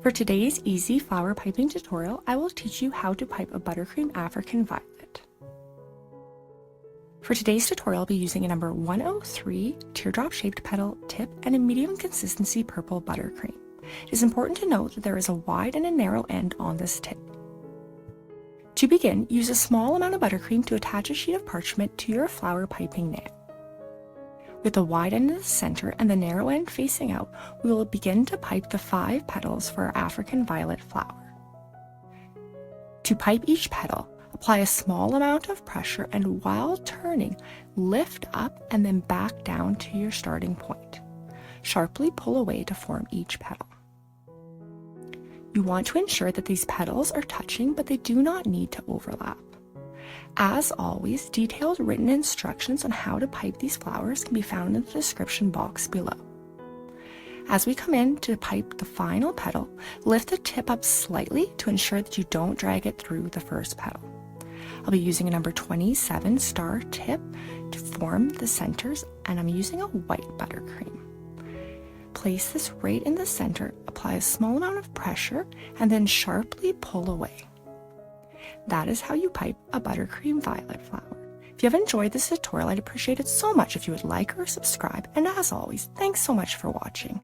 For today's easy flower piping tutorial, I will teach you how to pipe a Buttercream African violet. For today's tutorial, I'll be using a number 103 teardrop shaped petal tip and a medium consistency purple buttercream. It is important to note that there is a wide and a narrow end on this tip. To begin, use a small amount of buttercream to attach a sheet of parchment to your flower piping nail. With the wide end in the center and the narrow end facing out, we will begin to pipe the 5 petals for our African violet flower. To pipe each petal, apply a small amount of pressure and while turning, lift up and then back down to your starting point. Sharply pull away to form each petal. You want to ensure that these petals are touching, but they do not need to overlap. As always, detailed written instructions on how to pipe these flowers can be found in the description box below. As we come in to pipe the final petal, lift the tip up slightly to ensure that you don't drag it through the first petal. I'll be using a number 27 star tip to form the centers, and I'm using a white buttercream. Place this right in the center, apply a small amount of pressure, and then sharply pull away. That is how you pipe a buttercream violet flower. If you have enjoyed this tutorial, I'd appreciate it so much if you would like or subscribe, and as always, thanks so much for watching.